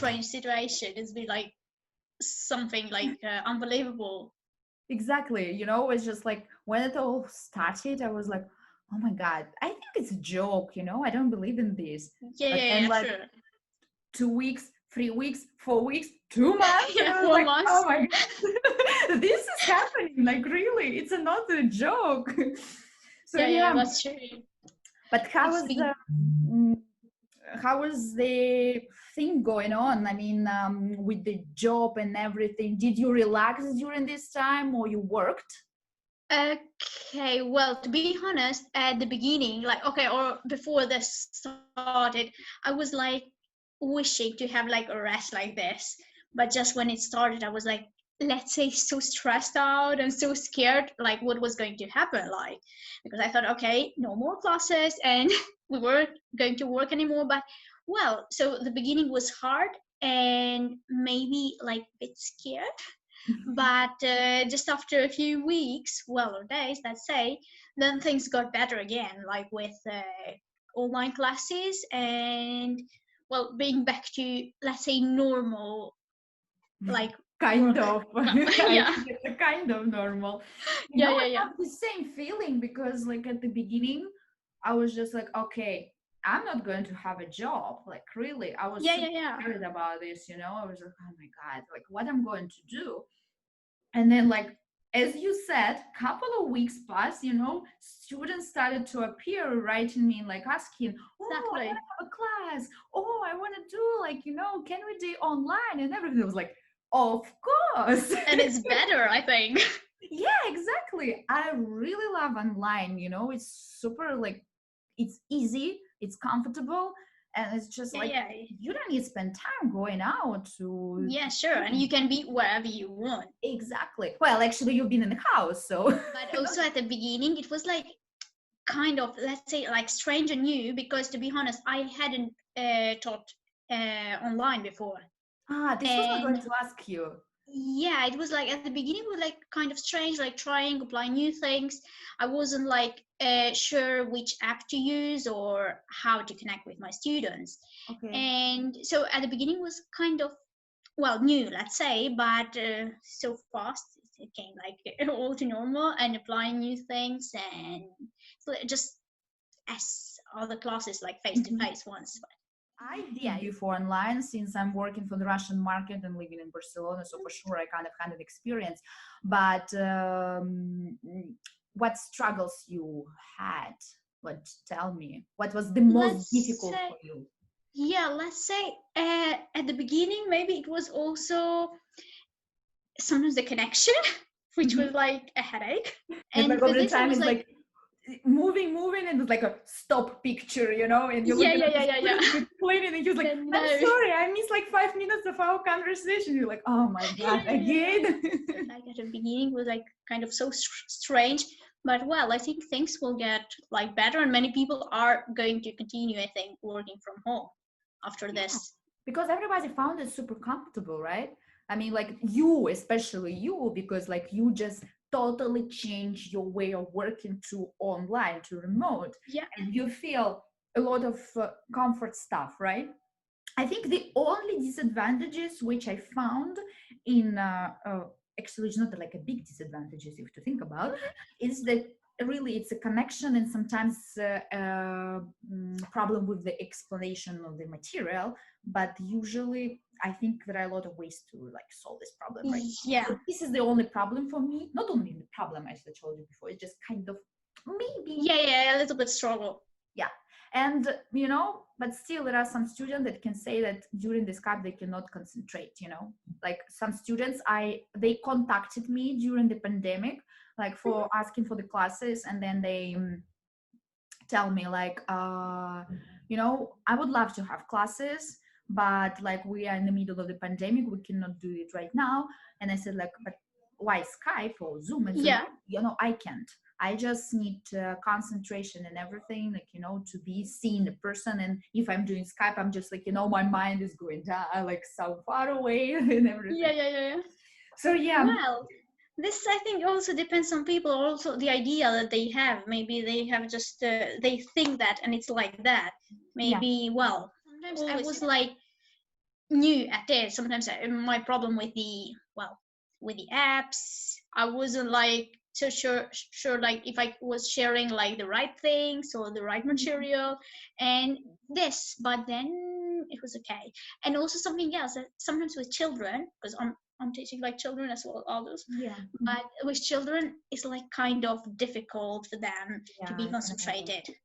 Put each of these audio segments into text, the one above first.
strange situation. It's been like something like unbelievable. Exactly. You know, it's just like when it all started, I was like, oh my God, I think it's a joke, you know, I don't believe in this. Yeah, But yeah, then yeah, like sure. 2 weeks, 3 weeks, 4 weeks, 2 months, and Yeah, I was four like, oh months. my God, this is happening. Like really, it's not a joke. So Yeah, yeah, yeah, that's true. but It's been mm, how was the thing going on? I mean, with the job and everything, did you relax during this time or you worked? okay. Well, to be honest, at the beginning, like okay, or before this started, I was like wishing to have like a rest like this. But just when it started, I was like, let's say, so stressed out and so scared, like what was going to happen, like because I thought, okay, no more classes, and we weren't going to work anymore. But well, so the beginning was hard and maybe like a bit scared. But just after a few weeks, well, or days, let's say, then things got better again, like with online classes and, well, being back to, let's say, normal, like Kind work. of. I Yeah, think it's a kind of normal. You yeah, know, yeah, I yeah. have the same feeling because, like, at the beginning, I was just like, okay, I'm not going to have a job. Like, really, I was Yeah, super yeah, yeah. worried about this, you know? I was like, oh my God, like, what I'm going to do? And then, like, as you said, couple of weeks passed, you know, students started to appear writing me, like, asking, oh, I want Exactly. to have a class. Oh, I want to do, like, you know, can we do online and everything? I was like, of course. And it's better, I think. Yeah, exactly. I really love online, you know, it's super like it's easy, it's comfortable, and it's just Yeah, like yeah. you don't need to spend time going out to Yeah, sure. And study. you can be wherever you want. Exactly. Well, actually you've been in the house, so But also at the beginning, it was like kind of, let's say, like strange and new, because to be honest, I hadn't taught online before. this was not going And to ask you. yeah, it was like at the beginning was like kind of strange, like trying applying new things. I wasn't like sure which app to use or how to connect with my students. Okay. And so at the beginning was kind of, well, new, let's say, but so fast it came like all to normal and applying new things, and so just as other classes like face to Mhm. face ones. I did before online since I'm working for the Russian market and living in Barcelona, so for sure I kind of had an experience. But what struggles you had? What tell me? What was the most Let's difficult say, for you? yeah, let's say at the beginning maybe it was also sometimes the connection, which was Mhm. like a headache. That And like for over the this I time was is like, like moving, and it's like a stop picture, you know, and you're yeah, looking yeah, at the yeah, yeah, screen yeah. and it's playing, and you're like, Then I'm no. sorry, I missed like 5 minutes of our conversation. You're like, oh my Yeah, God, yeah, yeah, yeah. again. So like at the beginning was like kind of so strange, but well, I think things will get like better, and many people are going to continue, I think, working from home after Yeah, this. because everybody found it super comfortable, right? I mean, like you, especially you, because like you just totally change your way of working to online, to remote, Yeah. and you feel a lot of comfort stuff, right? I think the only disadvantages which I found in actually it's not like a big disadvantages if to think about is that really it's a connection and sometimes problem with the explanation of the material, but usually I think there are a lot of ways to like solve this problem, right? So Yeah. this is the only problem for me, not only the problem as I told you before, it's just kind of maybe. Yeah, yeah, a little bit struggle. Yeah. And you know, but still there are some students that can say that during this camp they cannot concentrate, you know, like some students they contacted me during the pandemic, like for asking for the classes, and then they tell me like you know, I would love to have classes, but like we are in the middle of the pandemic, we cannot do it right now. And I said like, but why Skype or Zoom? And so Yeah. you know, I can't, I just need concentration and everything, like, you know, to be seen a person. And if I'm doing Skype, I'm just like, you know, my mind is going down like so far away and Yeah, everything. yeah, yeah, yeah. So yeah. Well, this I think also depends on people, also the idea that they have. Maybe they have just they think that and it's like that. Yeah. Maybe, well, sometimes I was like new at it. Sometimes my problem with the apps, I wasn't like so sure like if I was sharing like the right things or the right material and this, but then it was okay. And also something else that sometimes with children, because I'm teaching like children as well as others, Yeah. but with children it's like kind of difficult for them to Yeah, be I can imagine. concentrated.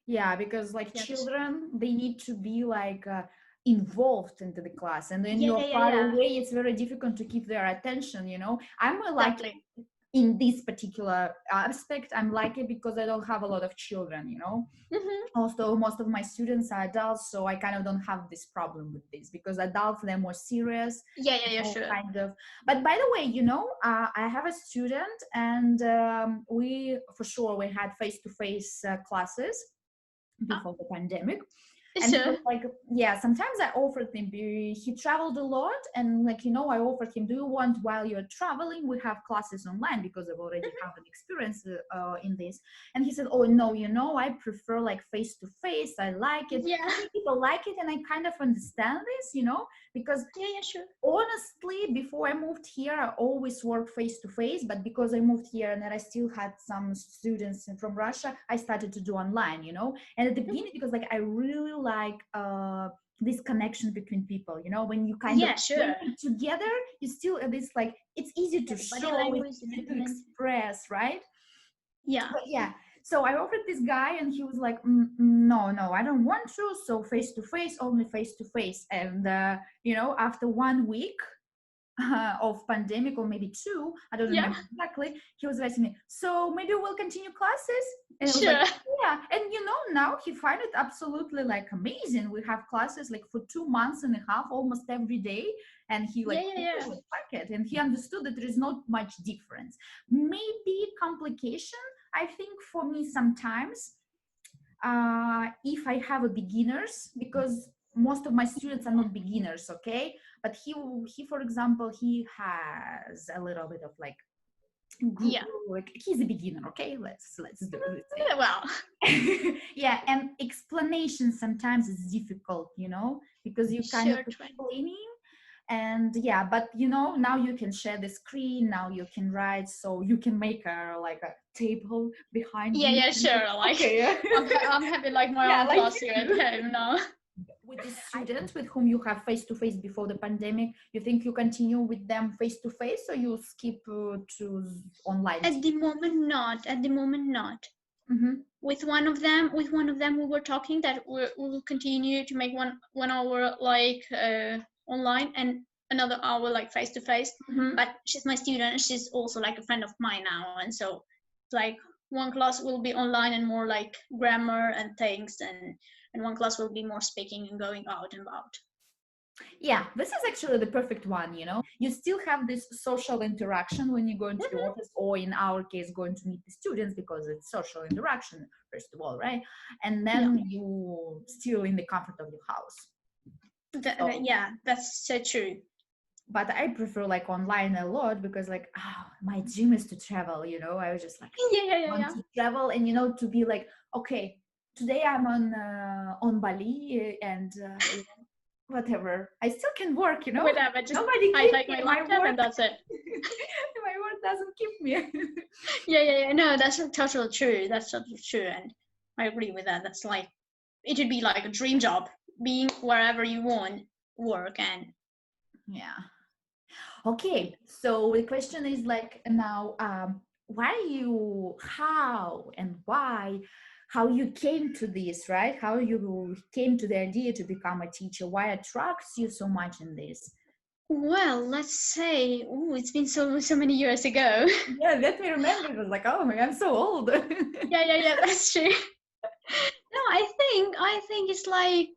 Yeah, because like Yes. children, they need to be like involved into the class, and when Yeah, you're yeah, yeah, far yeah. away, it's very difficult to keep their attention. I'm like Exactly. in this particular aspect, I'm lucky because I don't have a lot of children. Hmm. Also, most of my students are adults, so I kind of don't have this problem with this because adults, they're more serious, Yeah, yeah, yeah, all sure. kind of. But by the way, I have a student, and we for sure we had face-to-face classes Ah, before the pandemic. And he sure. was like, yeah, sometimes I offered him, he traveled a lot, and like, I offered him, do you want, while you're traveling, we have classes online, because I've already have an experience in this. And he said, oh no, I prefer like face to face, I like it. Yeah. Many people like it, and I kind of understand this, because Yeah, yeah, sure. honestly, before I moved here, I always worked face to face, but because I moved here and then I still had some students from Russia, I started to do online. And at the Mhm. beginning, because like I really like this connection between people, when you kind of Yeah, sure. working together, you still this like it's easy Yeah, to the body show, it's language, the easy to movement. express, right? Yeah. But yeah, so I offered this guy, and he was like, no, I don't want to. So face to face, only face to face. And after 1 week of pandemic, or maybe two, I don't Yeah. remember exactly, he was asking me, so maybe we'll continue classes. And I was like, Sure. yeah. And now he find it absolutely like amazing. We have classes like for 2 months and a half, almost every day. And he Yeah, like yeah, really yeah. would like it, and he understood that there is not much difference. Maybe complication, I think, for me sometimes, if I have a beginners, because most of my students are not beginners, okay? But he for example, he has a little bit of like group, Yeah. like he's a beginner, okay? Let's do let's say. Well, Yeah, and explanation sometimes is difficult, because you kind of sure, try. explaining. And yeah, but now you can share the screen, now you can write, so you can make a like a table behind Yeah, you. yeah, sure. Like, Okay, yeah. I'm having like my Yeah, own like class here at you. home now. With the students with whom you have face to face before the pandemic, you think you continue with them face to face, or you skip to online At the moment, not. At the moment, not. Mm-hmm. With one of them, we were talking that we will continue to make one hour like online and another hour like face to face. Mm-hmm. But she's my student, and she's also like a friend of mine now, and so like one class will be online and more like grammar and things, and one class will be more speaking and going out and about. Yeah, this is actually the perfect one. You still have this social interaction when you go into the Mhm. office, or in our case, going to meet the students, because it's social interaction, first of all, right? And Yeah. then you still in the comfort of your house. So, Yeah, that's so true. but I prefer like online a lot, because like, my dream is to travel. I was just like, Yeah, yeah, yeah, want yeah. to travel, and to be like, okay, today I'm on Bali, and whatever, I still can work. Whatever, just Nobody I keep take me. my My laptop work, and that's it. my work doesn't keep me. Yeah, yeah, yeah. No, that's totally true. That's totally true, and I agree with that. That's like it would be like a dream job, being wherever you want, work and Yeah. Okay, so the question is like now, how and why, how you came to this, right? How you came to the idea to become a teacher? Why attracts you so much in this? well, let's say, oh, it's been so many years ago. Yeah, let me remember. It was like, oh my God, I'm so old. Yeah, yeah, yeah. That's true. No, I think it's like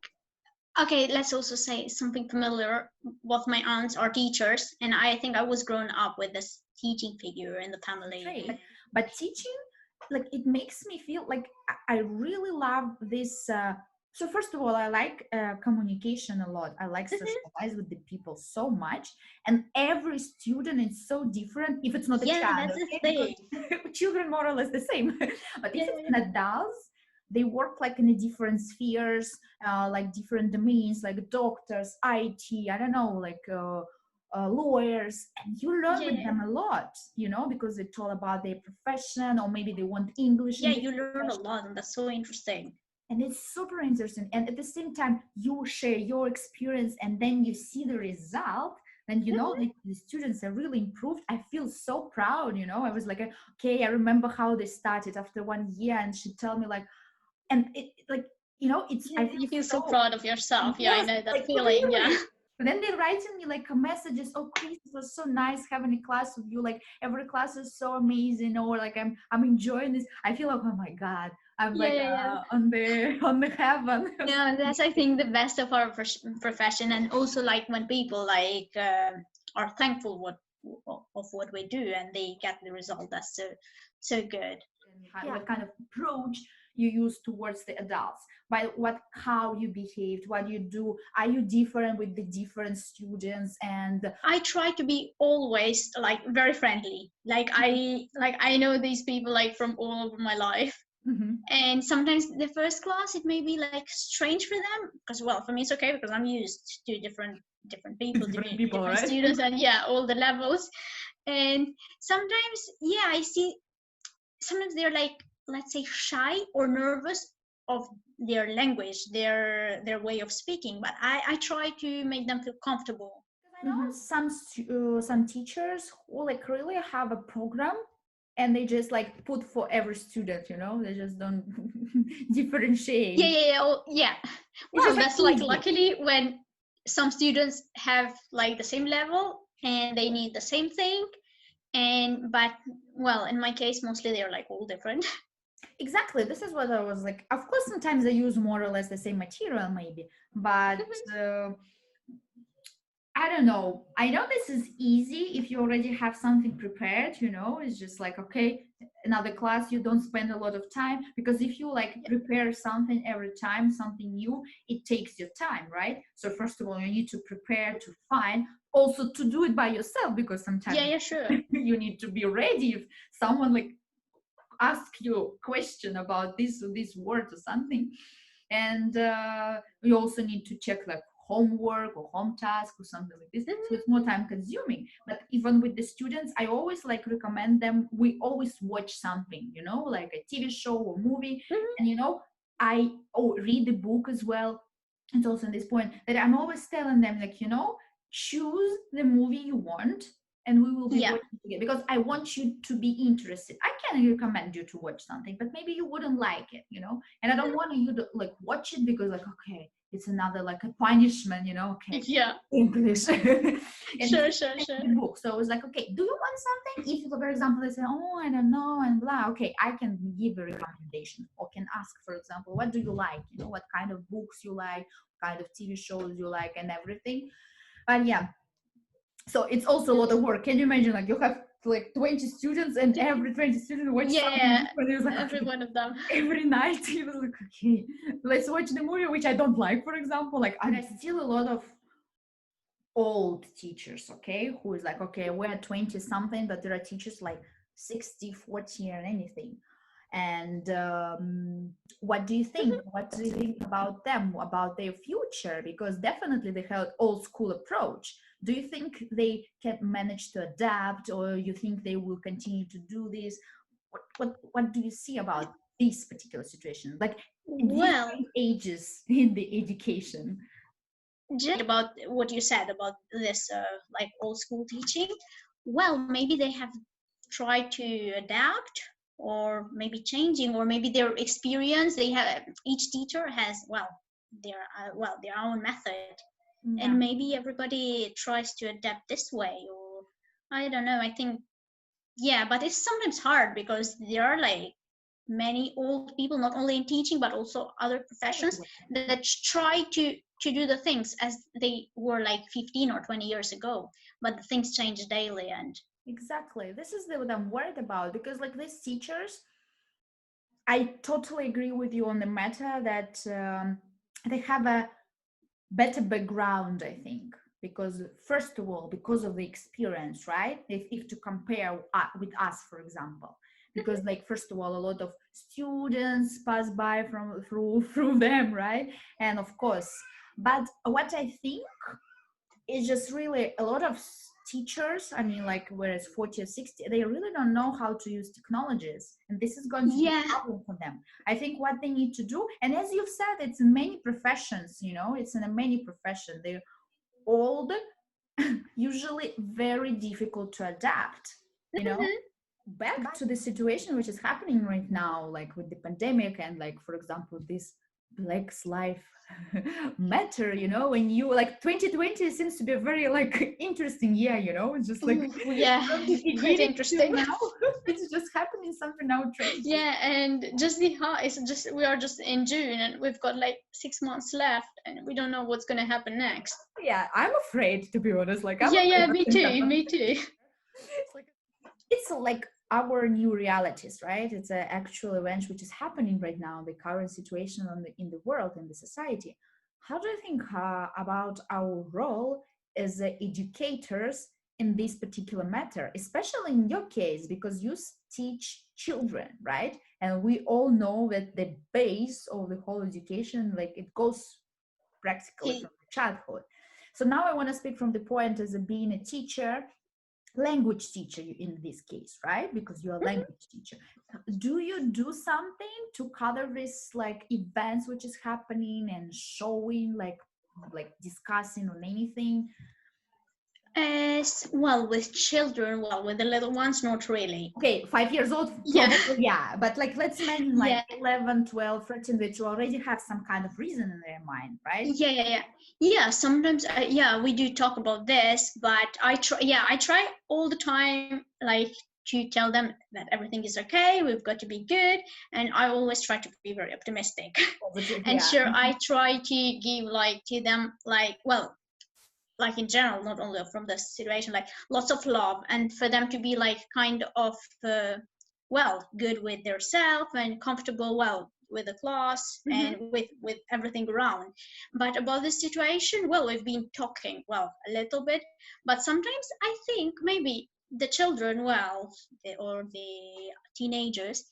okay. Let's also say something familiar. Both my aunts are teachers, and I think I was grown up with this teaching figure in the family. Great. But teaching, like, it makes me feel like I really love this. So first of all, I like communication a lot. I like Mhm. socialize with the people so much, and every student is so different. If it's not a Yeah, child, that's the okay, because thing. children more or less the same. But if Yeah, it's yeah, an yeah. adult, they work like in the different spheres, like different domains, like doctors, IT, I don't know, like lawyers, and you learn with Yeah. them a lot, you know, because it's all about their profession, or maybe they want English in Yeah, this you learn a profession. lot, and that's so interesting. And it's super interesting, and at the same time you share your experience and then you see the result, and you know the students are really improved. I feel so proud, you know. I was like, okay, I remember how they started after 1 year, and she told me like, and it like, you know, it's, I Yeah, feel you feel so so, proud of yourself. Yeah, I yes, know that like feeling. Yeah. really. But then they write to me like messages, oh Chris, it was so nice having a class with you, like every class is so amazing, or like I'm enjoying this. I feel like, oh my god, I'm Yeah, like yeah, yeah. on the heaven. No, that's I think the best of our profession, and also like when people like are thankful of what we do, and they get the result. That's so good. Yeah. What kind of approach you use towards the adults, by what, how you behaved, what you do, are you different with the different students? And I try to be always like very friendly. Like I know these people like from all over my life. Mhm. And sometimes the first class it may be like strange for them, because well for me it's okay because I'm used to different people, Different people, different right? students, and yeah, all the levels. And sometimes, yeah, I see sometimes they're like, let's say, shy or nervous of their language, their way of speaking, but I try to make them feel comfortable. I know some teachers who like really have a program, and they just like put for every student, you know, they just don't Yeah, differentiate. yeah, yeah, yeah. It's Well, just like that's like easy. luckily when some students have like the same level and they need the same thing, and but well, in my case mostly they're like all different. Exactly, this is what I was like, of course sometimes they use more or less the same material maybe, but I don't know. I know this is easy if you already have something prepared, you know, it's just like, okay, another class, you don't spend a lot of time, because if you like Yeah, prepare something every time, something new, it takes your time, right? So first of all, you need to prepare, to find, also to do it by yourself, because sometimes yeah, yeah, sure. you need to be ready if someone like ask you a question about this or this word or something. And you also need to check like homework or home task or something like this, so it's more time consuming. But even with the students, I always like recommend them, we always watch something, you know, like a TV show or movie. Mhm. And you know, I read the book as well. It's also in this point that I'm always telling them, like, you know, choose the movie you want, and we will be Yeah, watching together, because I want you to be interested. I can recommend you to watch something, but maybe you wouldn't like it, you know. And I don't want you to like watch it because like, okay, it's another like a punishment, you know. Okay, yeah, English. And sure, this sure, is sure. the book. So I was like, okay, do you want something? If, for example, they say, oh, I don't know, and blah, okay, I can give a recommendation, or can ask, for example, what do you like? You know, what kind of books you like, what kind of TV shows you like, and everything. But yeah, so it's also a lot of work. Can you imagine, like, you have like 20 students, and every 20 student watch something Yeah, different? It was like, every okay, one of them. every night he was like, okay, let's watch the movie which I don't like, for example. Like, there's still a lot of old teachers, okay, who is like, okay, we're 20 something, but there are teachers like 60, 40, and anything. And what do you think, about them, about their future? Because definitely they have old school approach. Do you think they can manage to adapt, or you think they will continue to do this? What do you see about this particular situation, like Well, different ages in the education? just about what you said about this like old school teaching, well maybe they have tried to adapt, or maybe changing, or maybe their experience, they have, each teacher has well their own method, and Yeah. maybe everybody tries to adapt this way, or I don't know, I think, yeah, but it's sometimes hard because there are like many old people, not only in teaching but also other professions, that try to do the things as they were like 15 or 20 years ago, but the things change daily. And Exactly. This is what I'm worried about, because like these teachers, I totally agree with you on the matter that they have a better background, I think, because first of all, because of the experience, right? If to compare with us, for example, because like first of all, a lot of students pass by from through them, right? And of course, but what I think is just really a lot of teachers, I mean, like whereas 40 or 60, they really don't know how to use technologies, and this is going to be Yeah. a problem for them. I think what they need to do, and as you've said, it's in many professions, you know, it's in a many professions, they're all usually very difficult to adapt, you know. Mhm. Back to the situation which is happening right now, like with the pandemic, and like for example this Black's life matter, you know, when you like 2020 seems to be a very like interesting year, you know, it's just like Ooh, yeah, from the quite beginning to interesting. now it's just happening something now crazy. Yeah, and just the hard is just we are just in June and we've got like 6 months left and we don't know what's gonna happen next. Yeah, I'm afraid, to be honest, like I'm Yeah, afraid yeah, what's me going to too, happen. me too. It's like our new realities, right? It's an actual event which is happening right now, the current situation in the world, in the society. How do you think about our role as educators in this particular matter, especially in your case, because you teach children, right? And we all know that the base of the whole education, like it goes practically from childhood. So now I want to speak from the point as a being a teacher, language teacher in this case, right? Because you're a language teacher. Do you do something to cover this like events which is happening and showing like discussing on anything? As well with children, well with the little ones, not really. Okay, 5 years old, Yeah, probably, yeah. But like, let's imagine like yeah, 11, 12, 13, which you already have some kind of reason in their mind, right? yeah. Sometimes, yeah, we do talk about this, but I try. Yeah, I try all the time, like to tell them that everything is okay. We've got to be good, and I always try to be very optimistic. Positive, And yeah. sure, I try to give like to them like well like in general, not only from the situation, like lots of love, and for them to be like kind of well good with their self and comfortable well with the class Mm-hmm. and with everything around. But about the situation, well, we've been talking well a little bit, but sometimes I think maybe the children, well, or the teenagers,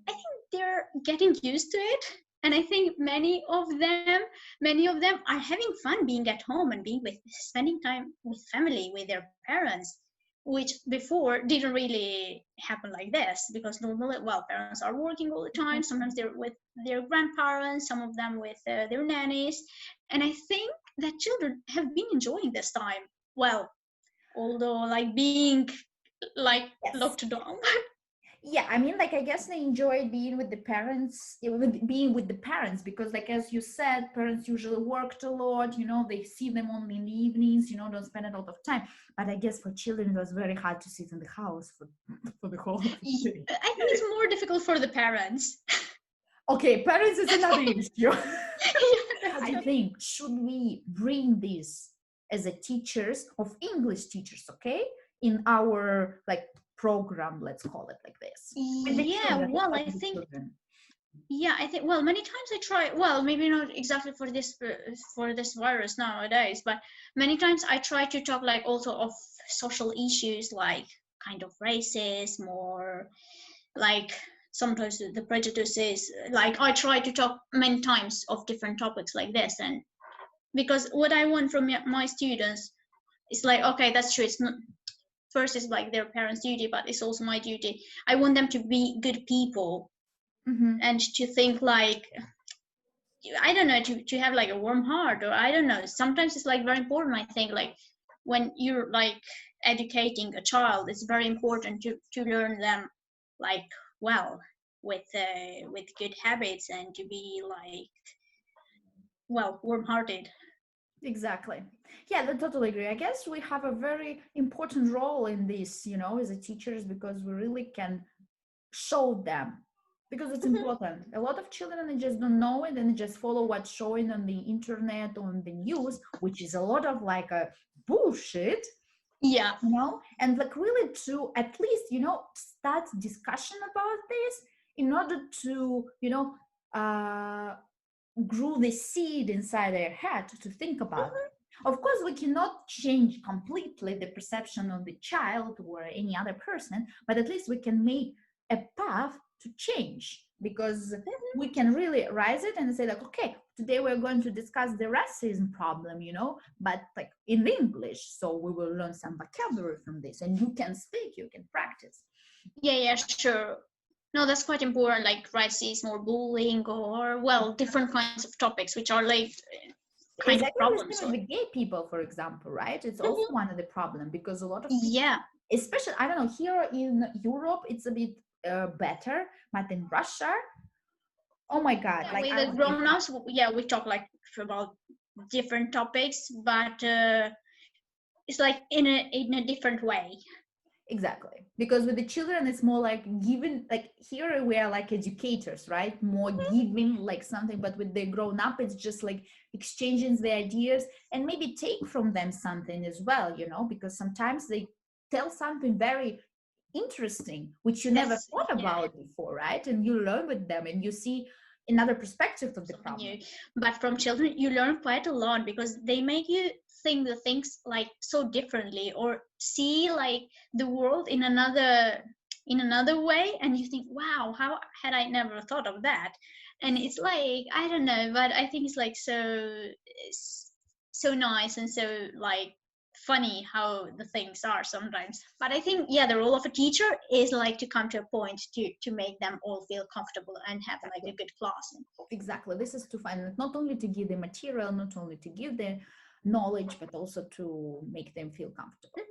I think they're getting used to it. And I think many of them are having fun being at home and being with spending time with family, with their parents, which before didn't really happen like this because normally, well, parents are working all the time. Sometimes they're with their grandparents, some of them with their nannies. And I think that children have been enjoying this time. Well, although like being like Yes. locked down. Yeah, I mean, like I guess they enjoy being with the parents, being with the parents, because like as you said, parents usually worked a lot, you know, they see them only in the evenings, you know, don't spend a lot of time. But I guess for children it was very hard to sit in the house for for the whole day. I think it's more difficult for the parents. Okay, parents is another issue. Yeah, I think should we bring this as a teachers of English teachers, okay, in our like program, let's call it like this, with the yeah, children, well, I with the think children. yeah, I think well, many times I try, well, maybe not exactly for this virus nowadays, but many times I try to talk like also of social issues like kind of racism or like sometimes the prejudices. Like I try to talk many times of different topics like this, and because what I want from my students is like, okay, that's true. It's not first it's like their parents' duty, but it's also my duty. I want them to be good people Mm-hmm. and to think like I don't know, to have like a warm heart, or I don't know. Sometimes it's like very important. I think like when you're like educating a child, it's very important to learn them like well with good habits and to be like well warm-hearted. Exactly. Yeah, I totally agree. I guess we have a very important role in this, you know, as a teachers, because we really can show them, because it's Mhm. important. A lot of children they just don't know it and they just follow what's showing on the internet, on the news, which is a lot of like a bullshit, Yeah. you know, and like really to at least, you know, start discussion about this in order to, you know, grew the seed inside their head to think about it. Of course, we cannot change completely the perception of the child or any other person, but at least we can make a path to change, because we can really raise it and say like, okay, today we're going to discuss the racism problem, you know, but like in English, so we will learn some vocabulary from this, and you can speak, you can practice. Yeah, sure. No, that's quite important, like racism or bullying or, well, different kinds of topics which are like kind of Exactly the problems. same with the gay people, for example, right? It's also Mhm. one of the problem, because a lot of people, Yeah, especially, I don't know, here in Europe it's a bit better, but in Russia, oh my god, yeah, like with I the was in grown-ups, yeah, we talk like about different topics, but it's like in a different way. exactly, because with the children it's more like giving, like here we are like educators, right, more giving like something, but with the grown up it's just like exchanging the ideas and maybe take from them something as well, you know, because sometimes they tell something very interesting which you never That's, thought yeah, about before, right, and you learn with them and you see another perspective of the something problem. new. But from children you learn quite a lot because they make you think the things like so differently, or see like the world in another way, and you think, wow, how had I never thought of that? And it's like, I don't know, but I think it's like so nice and so like funny how the things are sometimes. But I think, yeah, the role of a teacher is like to come to a point to make them all feel comfortable and have like a good class. Exactly, this is to find, not only to give the material, not only to give the knowledge, but also to make them feel comfortable.